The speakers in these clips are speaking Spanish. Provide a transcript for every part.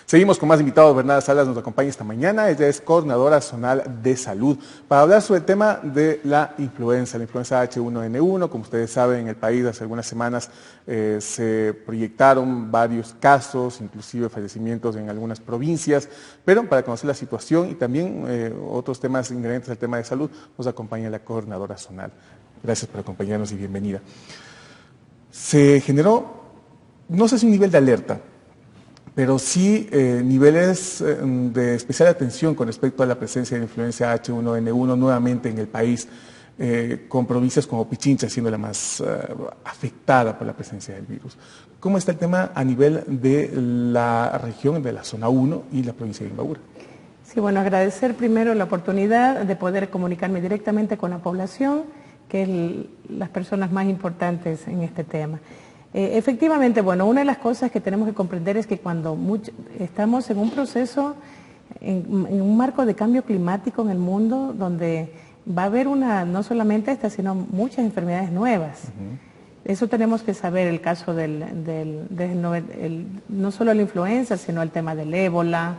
Seguimos con más invitados. Bernarda Salas nos acompaña esta mañana. Ella es coordinadora zonal de salud para hablar sobre el tema de la influenza H1N1. Como ustedes saben, en el país hace algunas semanas se proyectaron varios casos, inclusive fallecimientos en algunas provincias, pero para conocer la situación y también otros temas inherentes al tema de salud, nos acompaña la coordinadora zonal. Gracias por acompañarnos y bienvenida. Se generó, no sé si un nivel de alerta, pero sí niveles de especial atención con respecto a la presencia de influenza H1N1 nuevamente en el país, con provincias como Pichincha siendo la más afectada por la presencia del virus. ¿Cómo está el tema a nivel de la región, de la zona 1 y la provincia de Imbabura? Sí, bueno, agradecer primero la oportunidad de poder comunicarme directamente con la población, que es las personas más importantes en este tema. Efectivamente, bueno, una de las cosas que tenemos que comprender es que cuando estamos en un proceso, en un marco de cambio climático en el mundo, donde va a haber no solamente esta, sino muchas enfermedades nuevas. Eso tenemos que saber, el caso no solo la influenza, sino el tema del ébola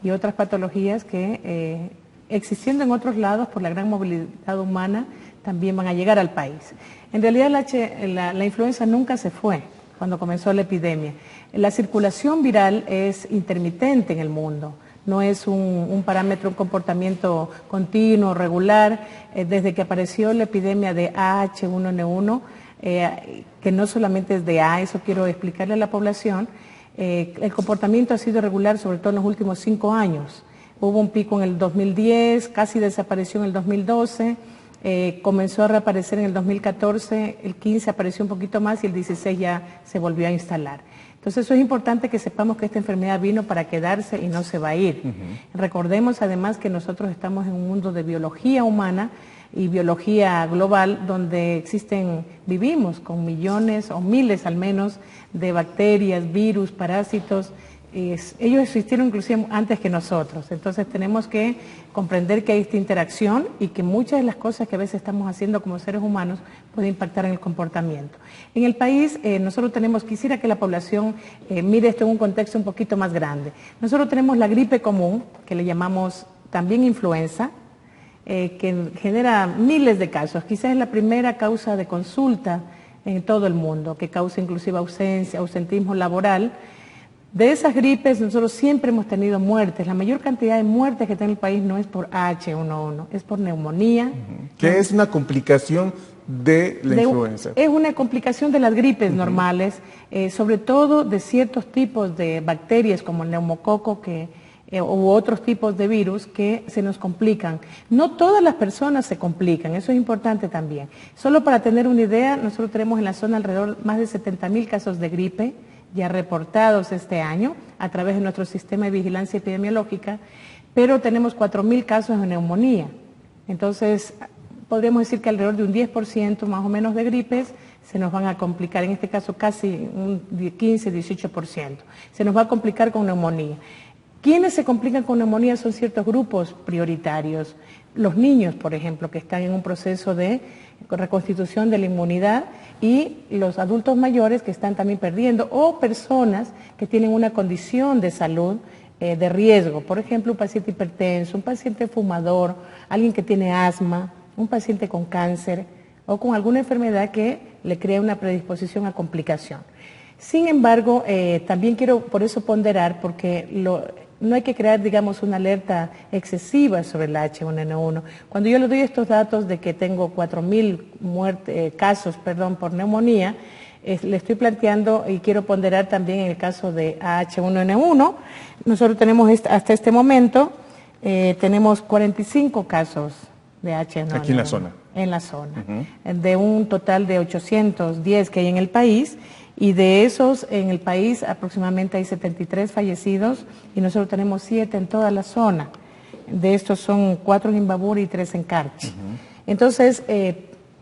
y otras patologías que existiendo en otros lados por la gran movilidad humana, también van a llegar al país. En realidad la influenza nunca se fue cuando comenzó la epidemia. La circulación viral es intermitente en el mundo, no es un parámetro, un comportamiento continuo, regular. Desde que apareció la epidemia de H1N1, que no solamente es de A, eso quiero explicarle a la población, el comportamiento ha sido regular sobre todo en los últimos 5 años. Hubo un pico en el 2010, casi desapareció en el 2012, comenzó a reaparecer en el 2014, el 15 apareció un poquito más y el 16 ya se volvió a instalar. Entonces eso es importante que sepamos que esta enfermedad vino para quedarse y no se va a ir. Recordemos además que nosotros estamos en un mundo de biología humana y biología global donde vivimos con millones o miles al menos de bacterias, virus, parásitos. Ellos existieron inclusive antes que nosotros, entonces tenemos que comprender que hay esta interacción y que muchas de las cosas que a veces estamos haciendo como seres humanos pueden impactar en el comportamiento. En el país nosotros quisiera que la población mire esto en un contexto un poquito más grande. Nosotros tenemos la gripe común, que le llamamos también influenza, que genera miles de casos, quizás es la primera causa de consulta en todo el mundo, que causa inclusive ausentismo laboral. De esas gripes nosotros siempre hemos tenido muertes. La mayor cantidad de muertes que tiene el país no es por H1N1, es por neumonía. ¿Qué es una complicación de la influenza? Es una complicación de las gripes normales, sobre todo de ciertos tipos de bacterias como el neumococo u otros tipos de virus que se nos complican. No todas las personas se complican, eso es importante también. Solo para tener una idea, nosotros tenemos en la zona alrededor más de 70,000 casos de gripe ya reportados este año a través de nuestro sistema de vigilancia epidemiológica, pero tenemos 4,000 casos de neumonía. Entonces, podríamos decir que alrededor de un 10% más o menos de gripes se nos van a complicar, en este caso casi un 15-18%. Se nos va a complicar con neumonía. ¿Quiénes se complican con neumonía? Son ciertos grupos prioritarios. Los niños, por ejemplo, que están en un proceso de reconstitución de la inmunidad, y los adultos mayores que están también perdiendo, o personas que tienen una condición de salud de riesgo, por ejemplo, un paciente hipertenso, un paciente fumador, alguien que tiene asma, un paciente con cáncer o con alguna enfermedad que le crea una predisposición a complicación. Sin embargo, también quiero por eso ponderar, porque no hay que crear, digamos, una alerta excesiva sobre el H1N1. Cuando yo le doy estos datos de que tengo 4,000 casos por neumonía, le estoy planteando y quiero ponderar también en el caso de H1N1. Nosotros tenemos hasta este momento, tenemos 45 casos de H1N1. Aquí en la zona. En la zona, de un total de 810 que hay en el país. Y de esos, en el país aproximadamente hay 73 fallecidos y nosotros tenemos 7 en toda la zona. De estos son 4 en Imbabura y 3 en Carchi. Entonces...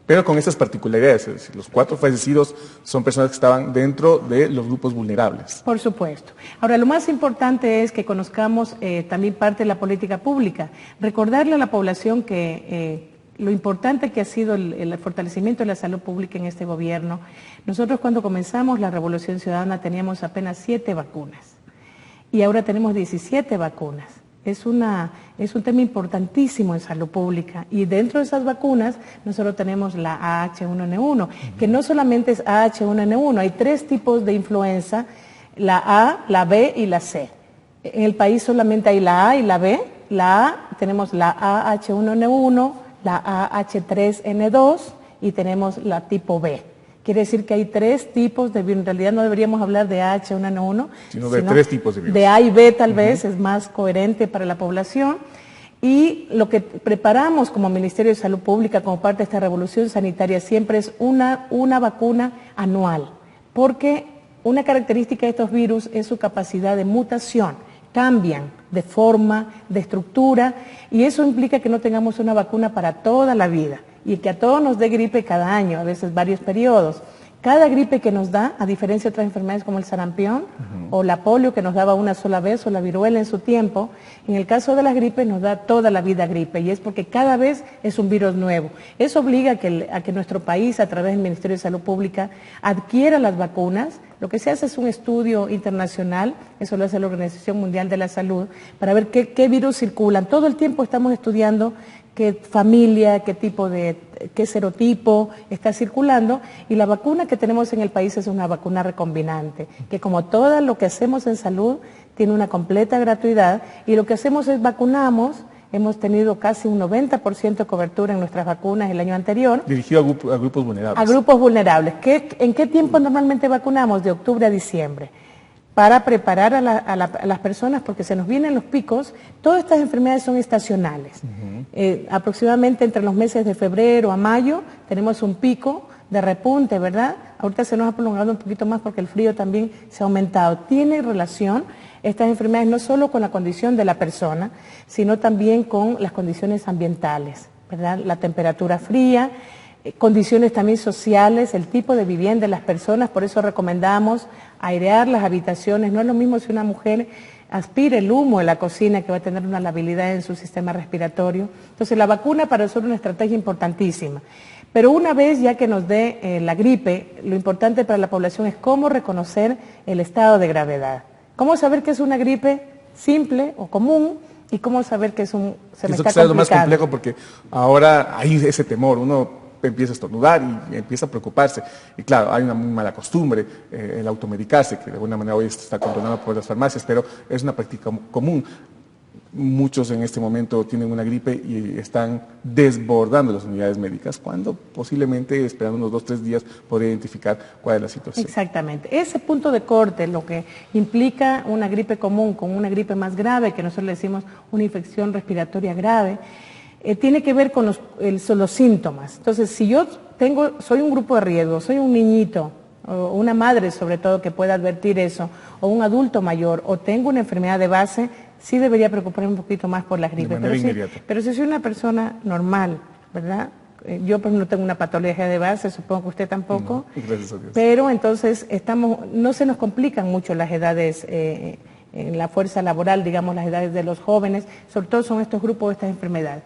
pero con esas particularidades, es decir, los 4 fallecidos son personas que estaban dentro de los grupos vulnerables. Por supuesto. Ahora, lo más importante es que conozcamos también parte de la política pública. Recordarle a la población que... lo importante que ha sido el fortalecimiento de la salud pública en este gobierno. Nosotros cuando comenzamos la Revolución Ciudadana teníamos apenas 7 vacunas y ahora tenemos 17 vacunas. Es un tema importantísimo en salud pública, y dentro de esas vacunas nosotros tenemos la AH1N1, que no solamente es AH1N1, hay 3 tipos de influenza, la A, la B y la C. En el país solamente hay la A y la B. La A tenemos la AH1N1, la AH3N2 y tenemos la tipo B. Quiere decir que hay 3 tipos de virus. En realidad no deberíamos hablar de AH1N1, sino de 3 tipos de virus. De A y B tal vez es más coherente para la población. Y lo que preparamos como Ministerio de Salud Pública, como parte de esta revolución sanitaria, siempre es una vacuna anual, porque una característica de estos virus es su capacidad de mutación. Cambian de forma, de estructura, y eso implica que no tengamos una vacuna para toda la vida y que a todos nos dé gripe cada año, a veces varios periodos. Cada gripe que nos da, a diferencia de otras enfermedades como el sarampión o la polio que nos daba una sola vez, o la viruela en su tiempo, en el caso de las gripes nos da toda la vida gripe, y es porque cada vez es un virus nuevo. Eso obliga a que nuestro país, a través del Ministerio de Salud Pública, adquiera las vacunas. Lo que se hace es un estudio internacional, eso lo hace la Organización Mundial de la Salud, para ver qué virus circulan. Todo el tiempo estamos estudiando qué familia, qué serotipo está circulando, y la vacuna que tenemos en el país es una vacuna recombinante, que como todo lo que hacemos en salud tiene una completa gratuidad, y lo que hacemos es vacunamos. Hemos tenido casi un 90% de cobertura en nuestras vacunas el año anterior. Dirigido a grupos vulnerables. A grupos vulnerables. ¿En qué tiempo normalmente vacunamos? De octubre a diciembre. Para preparar a las personas, porque se nos vienen los picos. Todas estas enfermedades son estacionales. Aproximadamente entre los meses de febrero a mayo tenemos un pico de repunte, ¿verdad? Ahorita se nos ha prolongado un poquito más porque el frío también se ha aumentado. Tiene relación estas enfermedades no solo con la condición de la persona, sino también con las condiciones ambientales, ¿verdad? La temperatura fría, condiciones también sociales, el tipo de vivienda de las personas. Por eso recomendamos airear las habitaciones. No es lo mismo si una mujer aspira el humo de la cocina, que va a tener una labilidad en su sistema respiratorio. Entonces la vacuna para nosotros es una estrategia importantísima. Pero una vez ya que nos dé la gripe, lo importante para la población es cómo reconocer el estado de gravedad. Cómo saber que es una gripe simple o común, y cómo saber que se me está complicando. Eso es lo más complejo, porque ahora hay ese temor, uno empieza a estornudar y empieza a preocuparse. Y claro, hay una muy mala costumbre, el automedicarse, que de alguna manera hoy está controlado por las farmacias, pero es una práctica común. Muchos en este momento tienen una gripe y están desbordando las unidades médicas, cuando posiblemente, esperando unos 2 o 3 días, podría identificar cuál es la situación. Exactamente. Ese punto de corte, lo que implica una gripe común con una gripe más grave, que nosotros le decimos una infección respiratoria grave, tiene que ver con los síntomas. Entonces, si yo soy un grupo de riesgo, soy un niñito, o una madre sobre todo que pueda advertir eso, o un adulto mayor, o tengo una enfermedad de base, sí debería preocuparme un poquito más por las gripes. Pero si soy una persona normal, ¿verdad? Yo por ejemplo no tengo una patología de base, supongo que usted tampoco. No, gracias a Dios. Pero entonces no se nos complican mucho las edades, en la fuerza laboral, digamos, las edades de los jóvenes, sobre todo son estos grupos, estas enfermedades.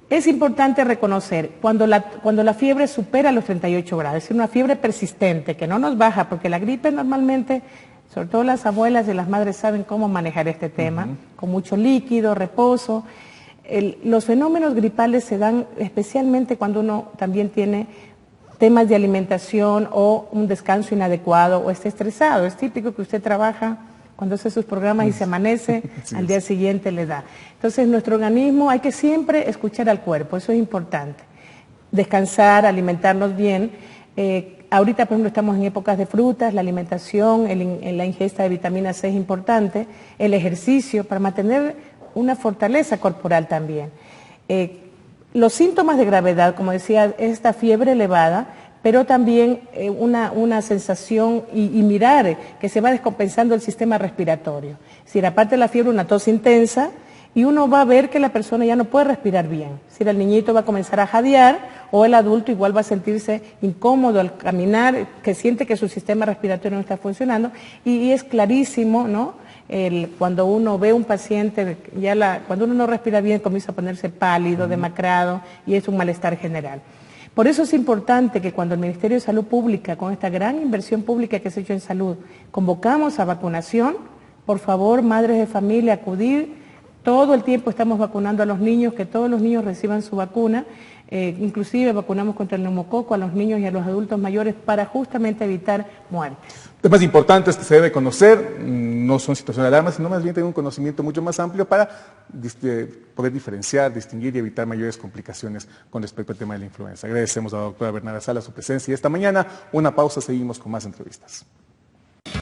Es importante reconocer cuando la fiebre supera los 38 grados, es decir, una fiebre persistente que no nos baja, porque la gripe normalmente, sobre todo las abuelas y las madres saben cómo manejar este tema, con mucho líquido, reposo. Los fenómenos gripales se dan especialmente cuando uno también tiene temas de alimentación o un descanso inadecuado o esté estresado. Es típico que usted trabaja cuando hace sus programas y se amanece, al día siguiente le da. Entonces nuestro organismo, hay que siempre escuchar al cuerpo, eso es importante. Descansar, alimentarnos bien. Ahorita, por ejemplo, estamos en épocas de frutas, la alimentación, la ingesta de vitamina C es importante, el ejercicio para mantener una fortaleza corporal también. Los síntomas de gravedad, como decía, esta fiebre elevada, pero también una sensación y mirar que se va descompensando el sistema respiratorio. Es decir, aparte de la fiebre, una tos intensa, y uno va a ver que la persona ya no puede respirar bien. Es decir, el niñito va a comenzar a jadear, o el adulto igual va a sentirse incómodo al caminar, que siente que su sistema respiratorio no está funcionando, y es clarísimo, ¿no? Cuando uno ve un paciente, cuando uno no respira bien, comienza a ponerse pálido, demacrado, y es un malestar general. Por eso es importante que cuando el Ministerio de Salud Pública, con esta gran inversión pública que se ha hecho en salud, convocamos a vacunación, Por favor, madres de familia, acudir. Todo el tiempo estamos vacunando a los niños, que todos los niños reciban su vacuna. Inclusive vacunamos contra el neumococo a los niños y a los adultos mayores para justamente evitar muertes. Temas importantes que se debe conocer, no son situaciones de alarma, sino más bien tener un conocimiento mucho más amplio para poder diferenciar, distinguir y evitar mayores complicaciones con respecto al tema de la influenza. Agradecemos a la doctora Bernarda Salas su presencia esta mañana. Una pausa, seguimos con más entrevistas.